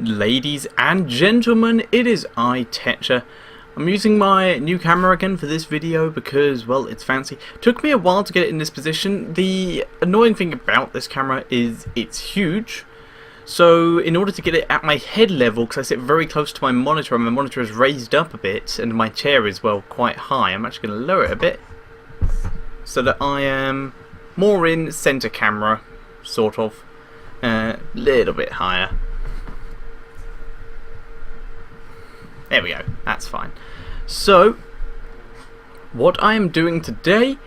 Ladies and gentlemen, it is I, Tetcher. I'm using my new camera again for this video because, well, it's fancy. Took me a while to get it in this position. The annoying thing about this camera is it's huge. So in order to get it at my head level, because I sit very close to my monitor and my monitor is raised up a bit and my chair is, well, quite high, I'm actually going to lower it a bit so that I am more in center camera, sort of, a little bit higher. There we go, that's fine. So, what I am doing today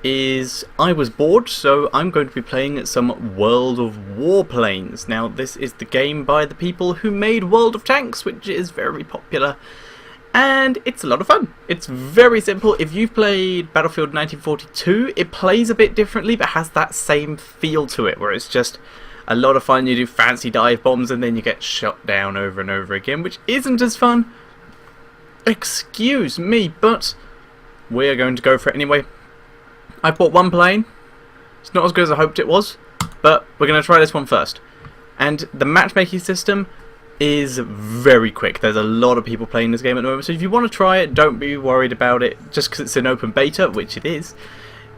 is, I was bored, so I'm going to be playing some World of Warplanes. Now, this is the game by the people who made World of Tanks, which is very popular, and it's a lot of fun. It's very simple. If you've played Battlefield 1942, it plays a bit differently, but has that same feel to it, where it's just a lot of fun. You do fancy dive bombs, and then you get shot down over and over again, which isn't as fun. Excuse me, but we're going to go for it anyway. I bought one plane. It's not as good as I hoped it was, but we're going to try this one first. And the matchmaking system is very quick. There's a lot of people playing this game at the moment, so if you want to try it, don't be worried about it. Just because it's an open beta, which it is,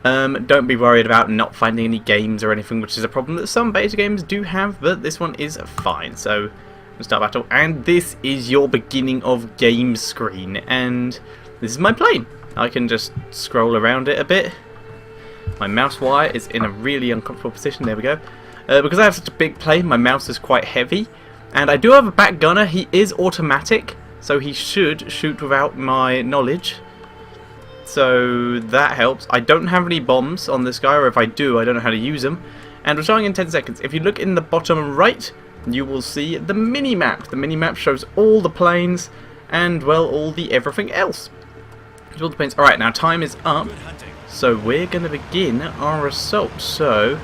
don't be worried about not finding any games or anything, which is a problem that some beta games do have, but this one is fine. So we'll start battle, and this is your beginning of game screen, and this is my plane. I can just scroll around it a bit. My mouse wire is in a really uncomfortable position. There we go. Because I have such a big plane, my mouse is quite heavy, and I do have a back gunner. He is automatic, so he should shoot without my knowledge, so that helps. I don't have any bombs on this guy, or if I do, I don't know how to use them. And we're starting in 10 seconds. If you look in the bottom right, you will see the mini-map. The mini-map shows all the planes and, well, all the everything else. All the planes. Alright, now time is up, so we're going to begin our assault. So,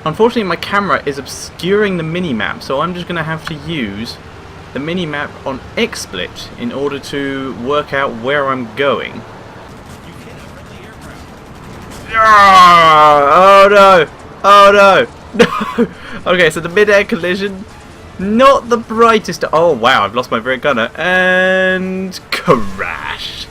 unfortunately my camera is obscuring the mini-map, so I'm just going to have to use the mini-map on XSplit in order to work out where I'm going. Oh no! Oh no! No! Okay, so the mid-air collision, not the brightest. Oh wow, I've lost my rear gunner and crash.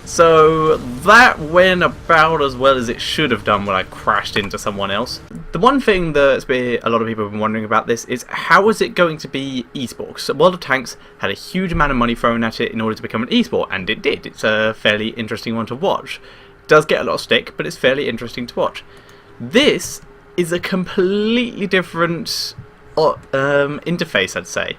So that went about as well as it should have done when I crashed into someone else. The one thing that a lot of people have been wondering about this is, how is it going to be esports? So World of Tanks had a huge amount of money thrown at it in order to become an esport, and it did. It's a fairly interesting one to watch. It does get a lot of stick, but it's fairly interesting to watch. This is a completely different interface, I'd say.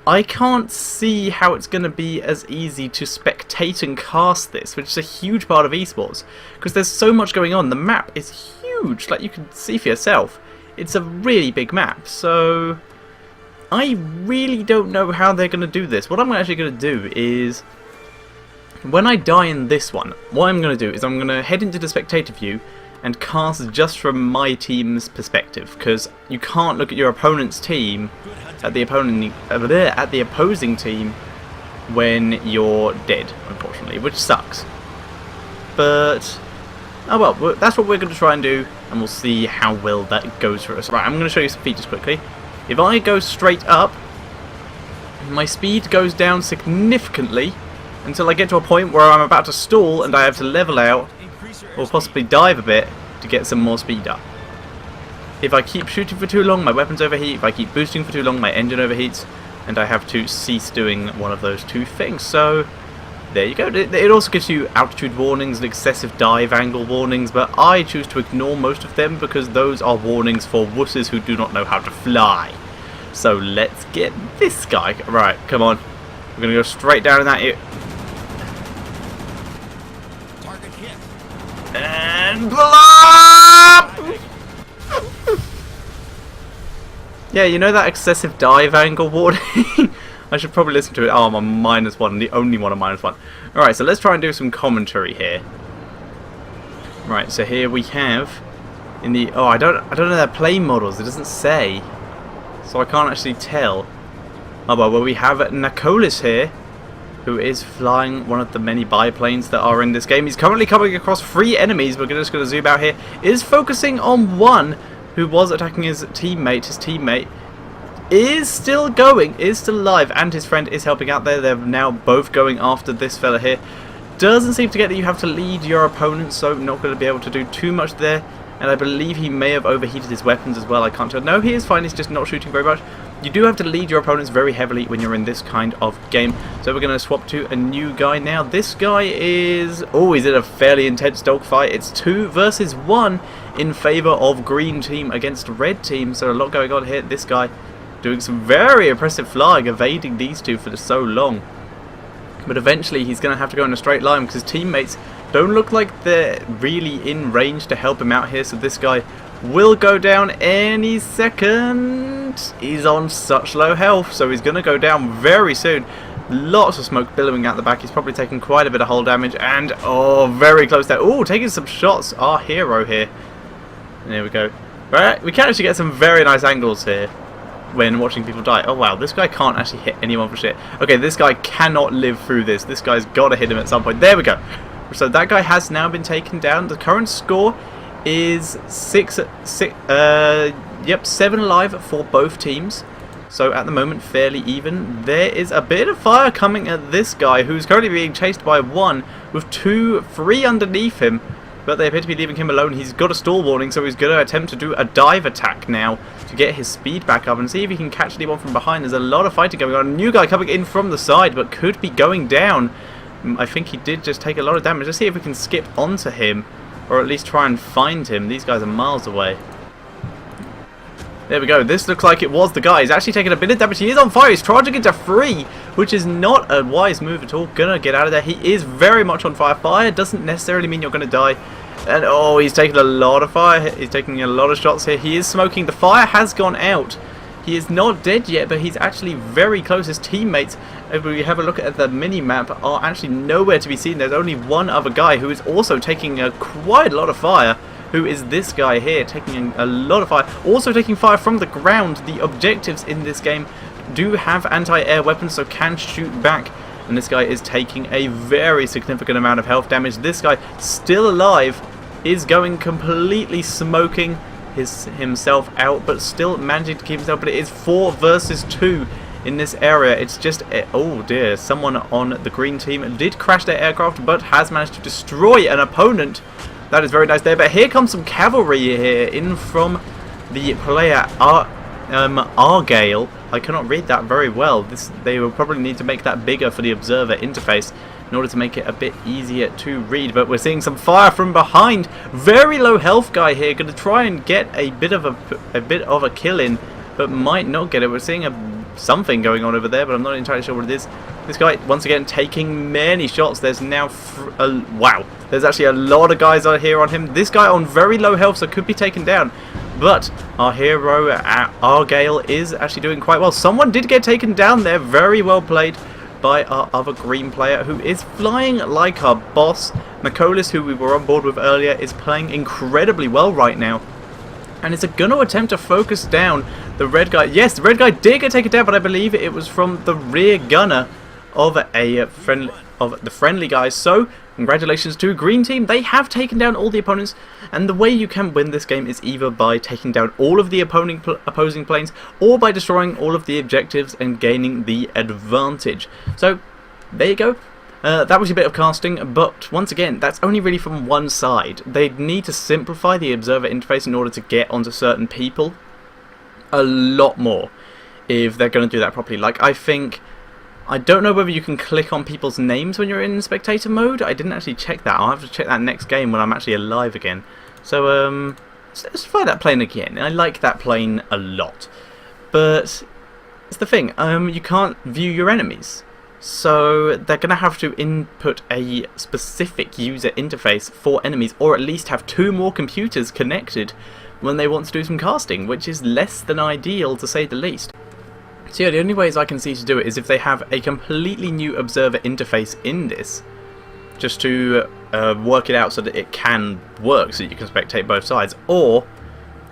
I can't see how it's going to be as easy to spectate and cast this, which is a huge part of esports, because there's so much going on. The map is huge, like you can see for yourself. It's a really big map, so I really don't know how they're going to do this. What I'm actually going to do is, when I die in this one, what I'm going to do is I'm going to head into the spectator view and cast just from my team's perspective, because you can't look at your opponent's team at the opposing team when you're dead, unfortunately, which sucks. But oh well, that's what we're going to try and do, and we'll see how well that goes for us. Right, I'm going to show you some features quickly. If I go straight up, my speed goes down significantly until I get to a point where I'm about to stall and I have to level out or possibly dive a bit to get some more speed up. If I keep shooting for too long, my weapons overheat. If I keep boosting for too long, my engine overheats, and I have to cease doing one of those two things. So there you go. It also gives you altitude warnings and excessive dive angle warnings, but I choose to ignore most of them because those are warnings for wusses who do not know how to fly. So let's get this guy. Right, come on. We're going to go straight down in that ear. And blop! Yeah, you know that excessive dive angle warning? I should probably listen to it. Oh, I'm on -1, the only one on -1. Alright, so let's try and do some commentary here. Right, so here we have in the I don't know their plane models, it doesn't say. So I can't actually tell. Oh well, we have Nicholas here, who is flying one of the many biplanes that are in this game. He's currently coming across 3 enemies. We're just going to zoom out here. Is focusing on one who was attacking his teammate. His teammate is still going, is still alive, and his friend is helping out there. They're now both going after this fella here. Doesn't seem to get that you have to lead your opponent, so not going to be able to do too much there. And I believe he may have overheated his weapons as well. I can't tell. No, he is fine. He's just not shooting very much. You do have to lead your opponents very heavily when you're in this kind of game. So we're going to swap to a new guy now. This guy is... oh, he's in a fairly intense dogfight. It's 2 versus 1 in favour of green team against red team. So a lot going on here. This guy doing some very impressive flying, evading these two for so long. But eventually he's going to have to go in a straight line because his teammates don't look like they're really in range to help him out here. So this guy will go down any second. He's on such low health, so he's going to go down very soon. Lots of smoke billowing out the back. He's probably taken quite a bit of hull damage. And, oh, very close there. Oh, taking some shots. Our hero here. And there we go. Right, we can actually get some very nice angles here when watching people die. Oh wow, this guy can't actually hit anyone for shit. Okay, this guy cannot live through this. This guy's got to hit him at some point. There we go. So that guy has now been taken down. The current score is 7 alive for both teams. So at the moment, fairly even. There is a bit of fire coming at this guy, who's currently being chased by 1 with 3 underneath him. But they appear to be leaving him alone. He's got a stall warning, so he's going to attempt to do a dive attack now to get his speed back up and see if he can catch anyone from behind. There's a lot of fighting going on. A new guy coming in from the side, but could be going down. I think he did just take a lot of damage. Let's see if we can skip onto him, or at least try and find him. These guys are miles away. There we go. This looks like it was the guy. He's actually taking a bit of damage. He is on fire. He's charging into 3, which is not a wise move at all. Gonna get out of there. He is very much on fire. Fire doesn't necessarily mean you're going to die. And oh, he's taking a lot of fire. He's taking a lot of shots here. He is smoking. The fire has gone out. He is not dead yet, but he's actually very close. His teammates, if we have a look at the mini-map, are actually nowhere to be seen. There's only one other guy who is also taking quite a lot of fire, who is this guy here, taking a lot of fire. Also taking fire from the ground. The objectives in this game do have anti-air weapons, so can shoot back. And this guy is taking a very significant amount of health damage. This guy, still alive, is going completely smoking himself out, but still managing to keep himself. But it is 4 versus 2 in this area. It's just, oh dear, someone on the green team did crash their aircraft, but has managed to destroy an opponent. That is very nice there. But here comes some cavalry here in from the player Argyle. I cannot read that very well. They will probably need to make that bigger for the observer interface in order to make it a bit easier to read. But we're seeing some fire from behind. Very low health guy here, going to try and get a bit of a kill in, but might not get it. We're seeing something going on over there, but I'm not entirely sure what it is. This guy once again taking many shots. There's now wow. There's actually a lot of guys out here on him. This guy on very low health, so could be taken down. But our hero, Argyle, is actually doing quite well. Someone did get taken down there. Very well played by our other green player, who is flying like our boss. McColis, who we were on board with earlier, is playing incredibly well right now. And is going to attempt to focus down the red guy. Yes, the red guy did get taken down, but I believe it was from the rear gunner of the friendly guys. So congratulations to green team. They have taken down all the opponents, and the way you can win this game is either by taking down all of the opposing planes, or by destroying all of the objectives and gaining the advantage. So there you go. That was a bit of casting, but once again, that's only really from one side. They need to simplify the observer interface in order to get onto certain people a lot more if they're going to do that properly. Like, I don't know whether you can click on people's names when you're in spectator mode. I didn't actually check that. I'll have to check that next game when I'm actually alive again. So, let's try that plane again. I like that plane a lot. But it's the thing, you can't view your enemies. So they're going to have to input a specific user interface for enemies, or at least have 2 more computers connected when they want to do some casting, which is less than ideal, to say the least. So yeah, the only ways I can see to do it is if they have a completely new observer interface in this, just to work it out so that it can work, so that you can spectate both sides, or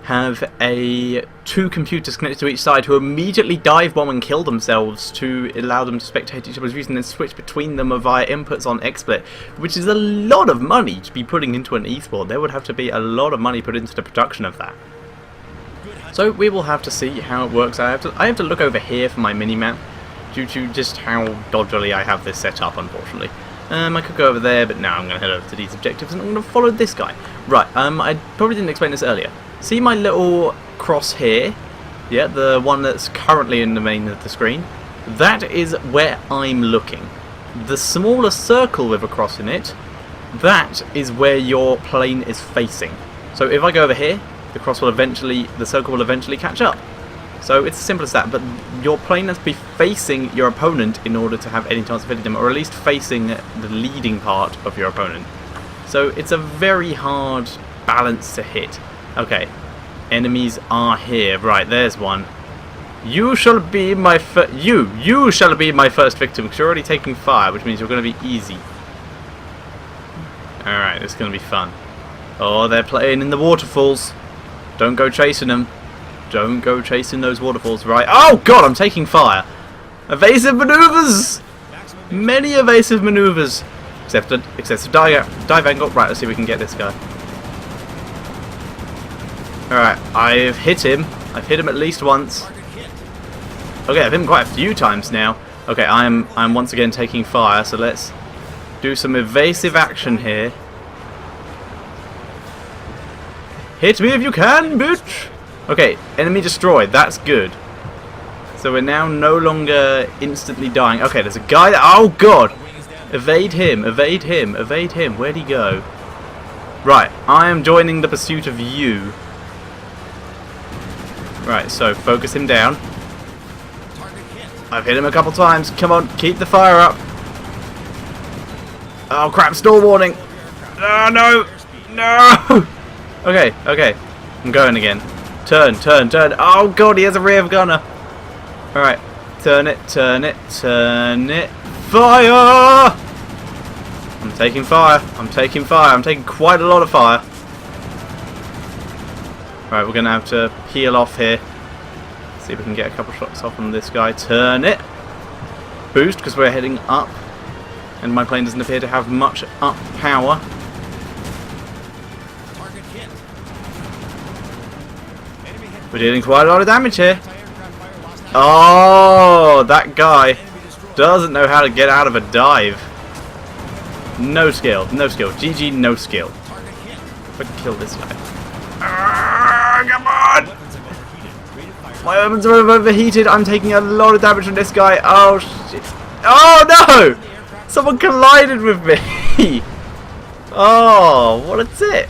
have 2 computers connected to each side who immediately dive bomb and kill themselves to allow them to spectate each other's views, and then switch between them via inputs on XSplit, which is a lot of money to be putting into an esport. There would have to be a lot of money put into the production of that. So we will have to see how it works. I have to look over here for my mini-map due to just how dodgily I have this set up, unfortunately. I could go over there, but now I'm going to head over to these objectives and I'm going to follow this guy. Right, I probably didn't explain this earlier. See my little cross here? Yeah, the one that's currently in the main of the screen. That is where I'm looking. The smaller circle with a cross in it, that is where your plane is facing. So if I go over here, the circle will eventually catch up. So it's as simple as that, but your plane has to be facing your opponent in order to have any chance of hitting them, or at least facing the leading part of your opponent. So it's a very hard balance to hit. Okay, enemies are here. Right, there's one. You shall be my you shall be my first victim, because you're already taking fire, which means you're going to be easy. Alright, it's going to be fun. Oh, they're playing in the waterfalls. Don't go chasing them. Don't go chasing those waterfalls, right? Oh god, I'm taking fire. Evasive maneuvers! Many evasive maneuvers. Except dive angle. Right, let's see if we can get this guy. Alright, I've hit him. I've hit him at least once. Okay, I've hit him quite a few times now. Okay, I'm once again taking fire, so let's do some evasive action here. Hit me if you can, bitch! Okay, enemy destroyed. That's good. So we're now no longer instantly dying. Okay, there's a guy that... Oh, God! Evade him, evade him, evade him. Where'd he go? Right, I am joining the pursuit of you. Right, so focus him down. I've hit him a couple times. Come on, keep the fire up. Oh, crap, stall warning. Oh, no! No! Okay, okay. I'm going again. Turn, turn, turn. Oh god, he has a rear gunner. Alright. Turn it, turn it, turn it. Fire! I'm taking fire. I'm taking fire. I'm taking quite a lot of fire. Alright, we're going to have to peel off here. See if we can get a couple shots off on this guy. Turn it. Boost, because we're heading up. And my plane doesn't appear to have much up power. We're dealing quite a lot of damage here. Oh, that guy doesn't know how to get out of a dive. No skill, no skill. GG, no skill. If I can kill this guy. Come on! My weapons are overheated. I'm taking a lot of damage from this guy. Oh, shit. Oh, no! Someone collided with me. Oh, what a tit.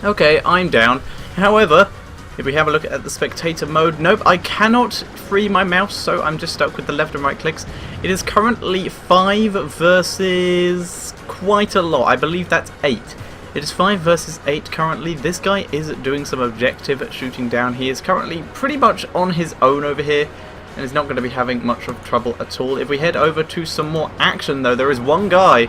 Okay, I'm down. However... if we have a look at the spectator mode, nope, I cannot free my mouse, so I'm just stuck with the left and right clicks. It is currently 5 versus quite a lot. I believe that's 8. It is 5 versus 8 currently. This guy is doing some objective shooting down. He is currently pretty much on his own over here, and is not going to be having much of trouble at all. If we head over to some more action, though, there is one guy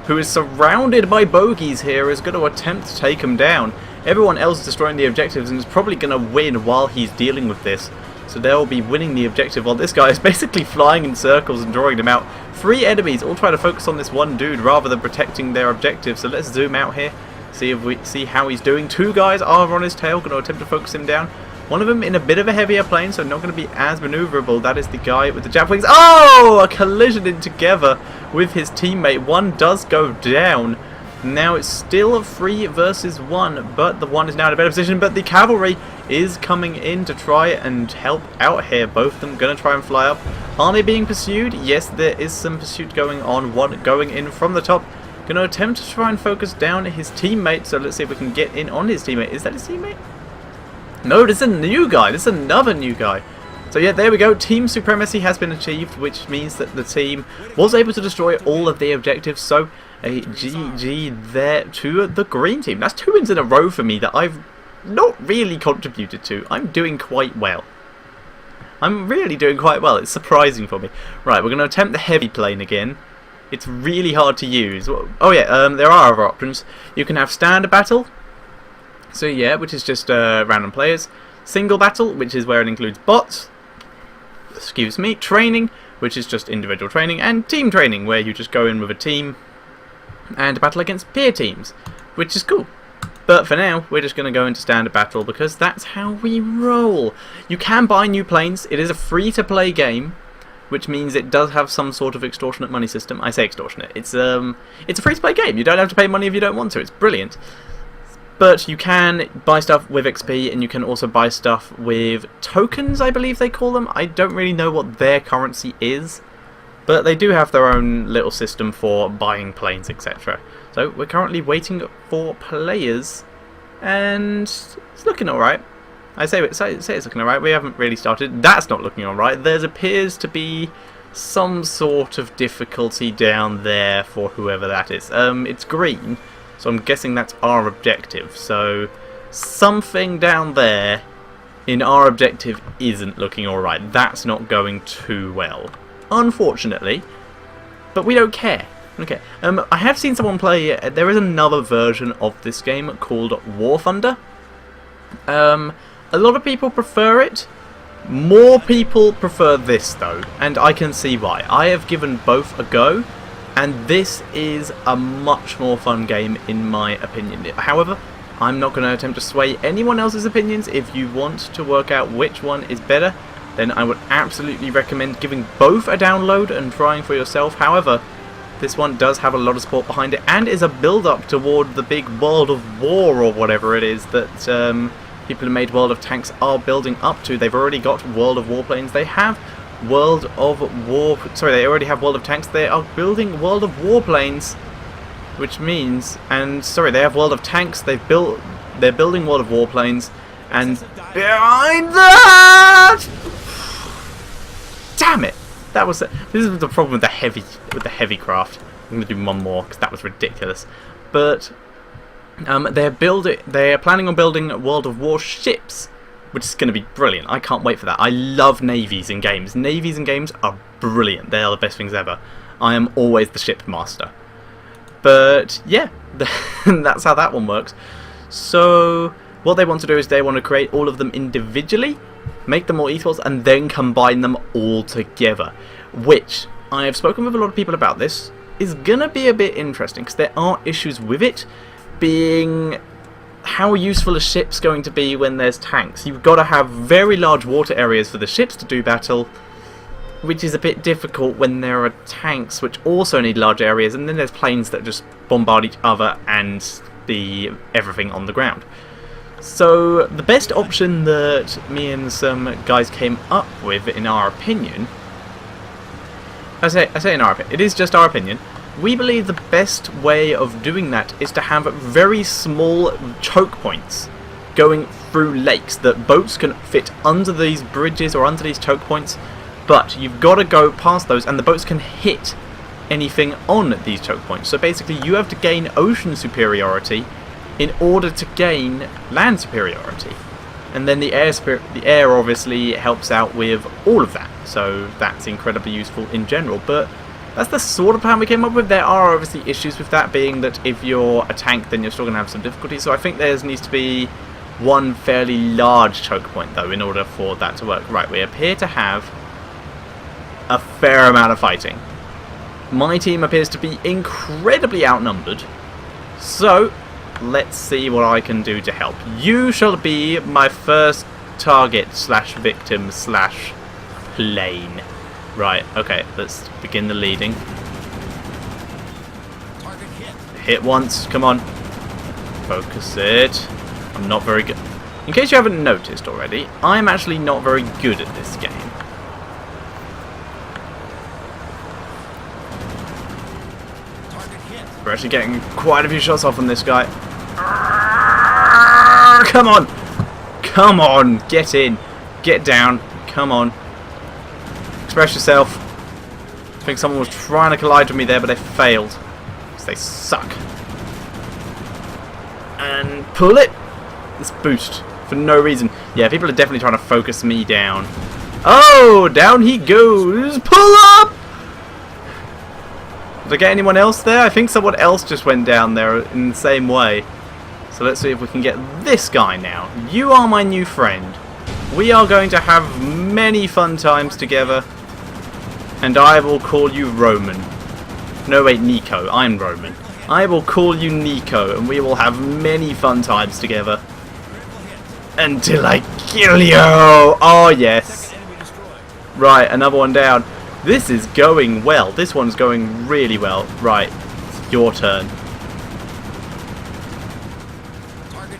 who is surrounded by bogeys here, is going to attempt to take him down. Everyone else is destroying the objectives and is probably going to win while he's dealing with this. So they'll be winning the objective while this guy is basically flying in circles and drawing them out. 3 enemies all trying to focus on this one dude rather than protecting their objective. So let's zoom out here, see how he's doing. 2 guys are on his tail, going to attempt to focus him down. One of them in a bit of a heavier plane, so not going to be as maneuverable. That is the guy with the jab wings. Oh! A collision in together with his teammate. One does go down. Now it's still 3 versus 1, but the one is now in a better position. But the cavalry is coming in to try and help out here. Both of them going to try and fly up. Are they being pursued? Yes, there is some pursuit going on. One going in from the top. Going to attempt to try and focus down his teammate. So let's see if we can get in on his teammate. Is that his teammate? No, this is a new guy. This is another new guy. So yeah, there we go. Team supremacy has been achieved, which means that the team was able to destroy all of the objectives. So a GG there to the green team. That's 2 wins in a row for me that I've not really contributed to. I'm doing quite well. I'm really doing quite well. It's surprising for me. Right, we're going to attempt the heavy plane again. It's really hard to use. Oh yeah, there are other options. You can have standard battle. So yeah, which is just random players. Single battle, which is where it includes bots. Excuse me. Training, which is just individual training. And team training, where you just go in with a team and battle against peer teams, which is cool. But for now, we're just going to go into standard battle because that's how we roll. You can buy new planes. It is a free-to-play game, which means it does have some sort of extortionate money system. I say extortionate. It's a free-to-play game. You don't have to pay money if you don't want to. It's brilliant. But you can buy stuff with XP, and you can also buy stuff with tokens, I believe they call them. I don't really know what their currency is, but they do have their own little system for buying planes, etc. So we're currently waiting for players, and it's looking alright. I say it's looking alright. We haven't really started. That's not looking alright. There appears to be some sort of difficulty down there for whoever that is. It's green, so I'm guessing that's our objective. So something down there in our objective isn't looking alright. That's not going too well, unfortunately. But we don't care. Okay. I have seen someone play. There is another version of this game called War Thunder. A lot of people prefer it. More people prefer this though, and I can see why. I have given both a go, and this is a much more fun game in my opinion. However, I'm not going to attempt to sway anyone else's opinions. If you want to work out which one is better, then I would absolutely recommend giving both a download and trying for yourself. However, this one does have a lot of support behind it, and is a build-up toward the big World of War or whatever it is that people who made World of Tanks are building up to. They've already got World of Warplanes. They have World of War. Sorry, they already have World of Tanks. They are building World of Warplanes, which means, and sorry, they have World of Tanks. They're building World of Warplanes, and behind that, damn it. This is the problem with the heavy craft. I'm going to do one more because that was ridiculous. But they're planning on building World of War ships, which is going to be brilliant. I can't wait for that. I love navies in games. Navies in games are brilliant. They are the best things ever. I am always the ship master. But yeah, that's how that one works. So what they want to do is they want to create all of them individually, make them all equals, and then combine them all together, which I have spoken with a lot of people about. This is gonna be a bit interesting because there are issues with it, being how useful a ship's going to be when there's tanks. You've got to have very large water areas for the ships to do battle, which is a bit difficult when there are tanks which also need large areas, and then there's planes that just bombard each other and everything on the ground. So the best option that me and some guys came up with, in our opinion, I say in our opinion, it is just our opinion, we believe the best way of doing that is to have very small choke points going through lakes that boats can fit under these bridges or under these choke points, but you've got to go past those and the boats can hit anything on these choke points. So basically you have to gain ocean superiority in order to gain land superiority, and then the air obviously helps out with all of that, so that's incredibly useful in general. But that's the sort of plan we came up with. There are obviously issues with that, being that if you're a tank then you're still going to have some difficulty, so I think there needs to be one fairly large choke point though in order for that to work. Right, we appear to have a fair amount of fighting. My team appears to be incredibly outnumbered, so let's see what I can do to help. You shall be my first target / victim / plane. Right, okay, let's begin the leading. Hit once, come on. Focus it. I'm not very good. In case you haven't noticed already, I'm actually not very good at this game. We're actually getting quite a few shots off on this guy. Come on! Come on! Get in! Get down! Come on! Express yourself. I think someone was trying to collide with me there, but they failed. Because they suck. And pull it! This boost. For no reason. Yeah, people are definitely trying to focus me down. Oh! Down he goes! Pull up! Did I get anyone else there? I think someone else just went down there in the same way. So let's see if we can get this guy now. You are my new friend. We are going to have many fun times together. And I will call you Roman. No, wait, Nico. I'm Roman. I will call you Nico, and we will have many fun times together. Until I kill you! Oh, yes. Right, another one down. This is going well. This one's going really well. Right, it's your turn.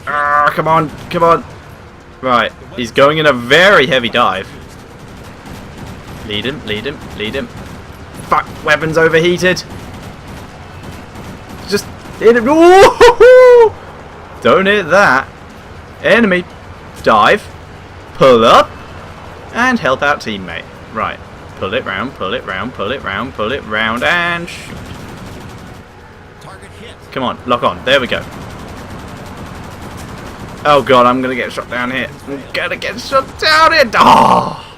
Ah, come on, come on. Right, he's going in a very heavy dive. Lead him, lead him, lead him. Fuck, weapons overheated. Just hit him. Ooh, don't hit that. Enemy. Dive. Pull up. And help out teammate. Right. Pull it round, pull it round, pull it round, pull it round, and shoot. Come on, lock on. There we go. Oh god, I'm gonna get shot down here. I'm gonna get shot down here. Oh!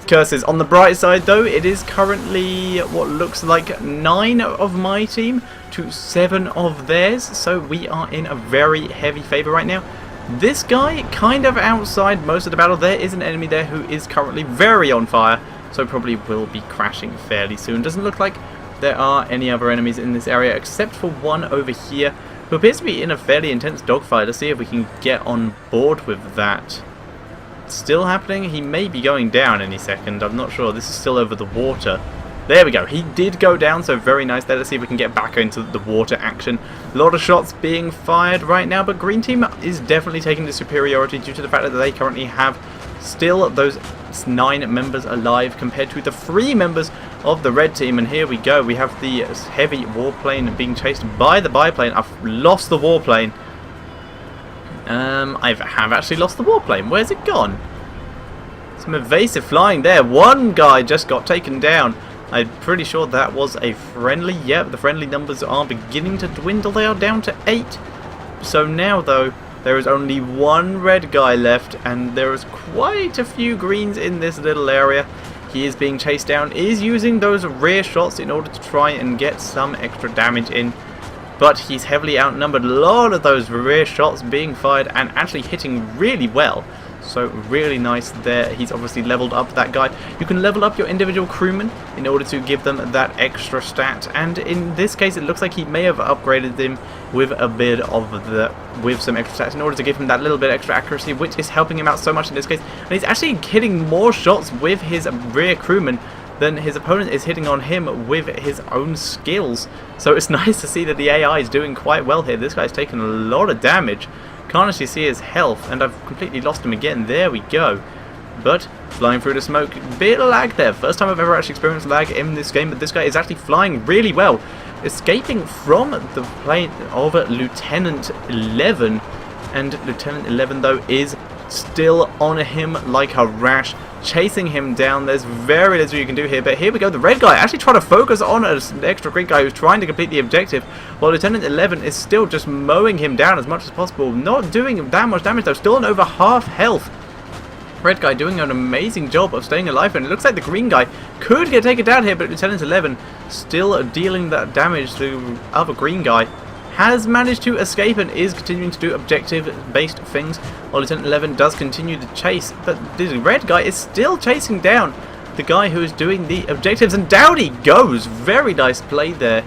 Curses. On the bright side though, it is currently what looks like 9 of my team to 7 of theirs. So we are in a very heavy favour right now. This guy kind of outside most of the battle. There is an enemy there who is currently very on fire. So probably will be crashing fairly soon. Doesn't look like there are any other enemies in this area except for one over here who appears to be in a fairly intense dogfight. Let's see if we can get on board with that. Still happening. He may be going down any second. I'm not sure. This is still over the water. There we go. He did go down, so very nice there. Let's see if we can get back into the water action. A lot of shots being fired right now, but Green Team is definitely taking the superiority due to the fact that they currently have still those 9 members alive compared to the 3 members of the Red Team. And here we go. We have the heavy warplane being chased by the biplane. I've lost the warplane. I have actually lost the warplane. Where's it gone? Some evasive flying there. One guy just got taken down. I'm pretty sure that was a friendly. Yep, the friendly numbers are beginning to dwindle. They are down to 8. So now, though, there is only one red guy left, and there is quite a few greens in this little area. He is being chased down, is using those rear shots in order to try and get some extra damage in. But he's heavily outnumbered. A lot of those rear shots being fired and actually hitting really well. So really nice there. He's obviously leveled up that guy. You can level up your individual crewmen in order to give them that extra stat. And in this case, it looks like he may have upgraded them with a bit of with some extra stats in order to give him that little bit extra accuracy, which is helping him out so much in this case. And he's actually hitting more shots with his rear crewman than his opponent is hitting on him with his own skills. So it's nice to see that the AI is doing quite well here. This guy's taken a lot of damage. Can't actually see his health, and I've completely lost him again. There we go. But flying through the smoke, bit of lag there. First time I've ever actually experienced lag in this game, but this guy is actually flying really well. Escaping from the plane of Lieutenant 11, and Lieutenant 11 though is still on him like a rash, chasing him down. There's very little you can do here, but here we go. The red guy actually trying to focus on an extra green guy who's trying to complete the objective, while Lieutenant 11 is still just mowing him down as much as possible. Not doing that much damage though, still on over half health. Red guy doing an amazing job of staying alive, and it looks like the green guy could get taken down here, but Lieutenant 11 still dealing that damage to the other green guy. Has managed to escape and is continuing to do objective-based things, while Lieutenant 11 does continue the chase. But the red guy is still chasing down the guy who is doing the objectives, and down he goes. Very nice play there.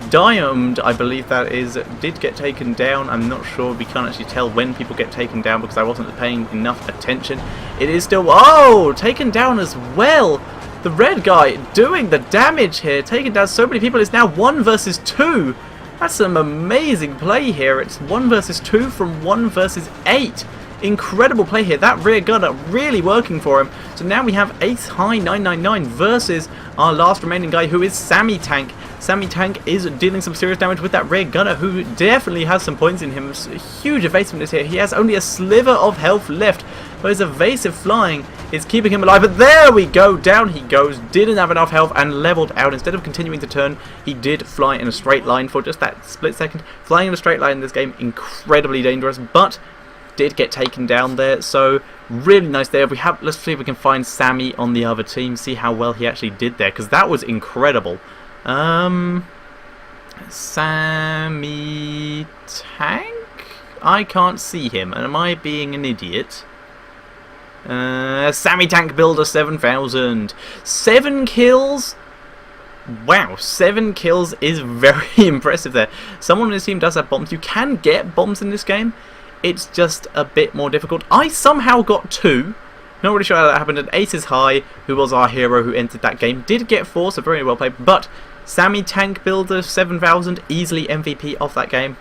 Diamond, I believe that is, did get taken down. I'm not sure. We can't actually tell when people get taken down because I wasn't paying enough attention. It is still... Oh! Taken down as well! The red guy doing the damage here. Taking down so many people. It's now 1 versus 2. That's some amazing play here. It's 1 versus 2 from 1 versus 8. Incredible play here. That rear gunner really working for him. So now we have Ace High 999 versus our last remaining guy, who is Sammy Tank. Sammy Tank is dealing some serious damage with that rear gunner, who definitely has some points in him. Huge evasiveness here. He has only a sliver of health left, but his evasive flying is keeping him alive. But there we go. Down he goes. Didn't have enough health and leveled out. Instead of continuing to turn, he did fly in a straight line for just that split second. Flying in a straight line in this game, incredibly dangerous, but did get taken down there. So really nice there. Let's see if we can find Sammy on the other team, see how well he actually did there, because that was incredible. Sammy Tank? I can't see him. Am I being an idiot? Sammy Tank Builder 7000. 7 kills. Wow, 7 kills is very impressive there. Someone on his team does have bombs. You can get bombs in this game. It's just a bit more difficult. I somehow got 2. Not really sure how that happened. And Aces High, who was our hero who entered that game, did get 4, so very well played. But Sammy Tank Builder 7000, easily MVP of that game.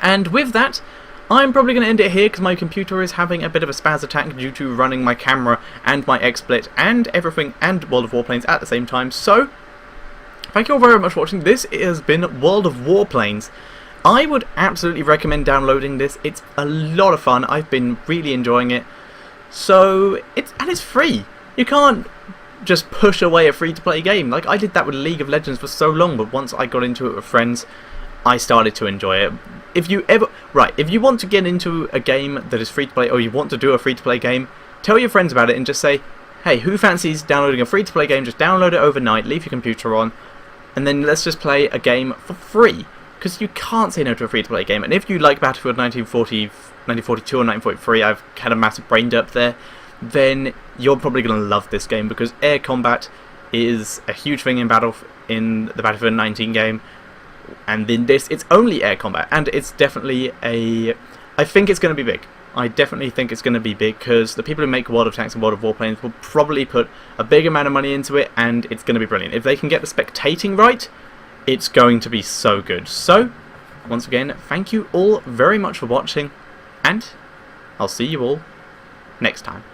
And with that, I'm probably going to end it here because my computer is having a bit of a spaz attack due to running my camera and my XSplit and everything and World of Warplanes at the same time. So, thank you all very much for watching. This has been World of Warplanes. I would absolutely recommend downloading this. It's a lot of fun. I've been really enjoying it. So, it's free. You can't just push away a free-to-play game. Like, I did that with League of Legends for so long, but once I got into it with friends, I started to enjoy it. If you want to get into a game that is free-to-play, or you want to do a free-to-play game, tell your friends about it and just say, hey, who fancies downloading a free-to-play game? Just download it overnight, leave your computer on, and then let's just play a game for free. Because you can't say no to a free-to-play game. And if you like Battlefield 1940, 1942 or 1943, I've had a massive brain dump there, then you're probably going to love this game, because air combat is a huge thing in the Battlefield 19 game. And in this, it's only air combat, and it's definitely I think it's going to be big. I definitely think it's going to be big, because the people who make World of Tanks and World of Warplanes will probably put a big amount of money into it, and it's going to be brilliant. If they can get the spectating right, it's going to be so good. So, once again, thank you all very much for watching, and I'll see you all next time.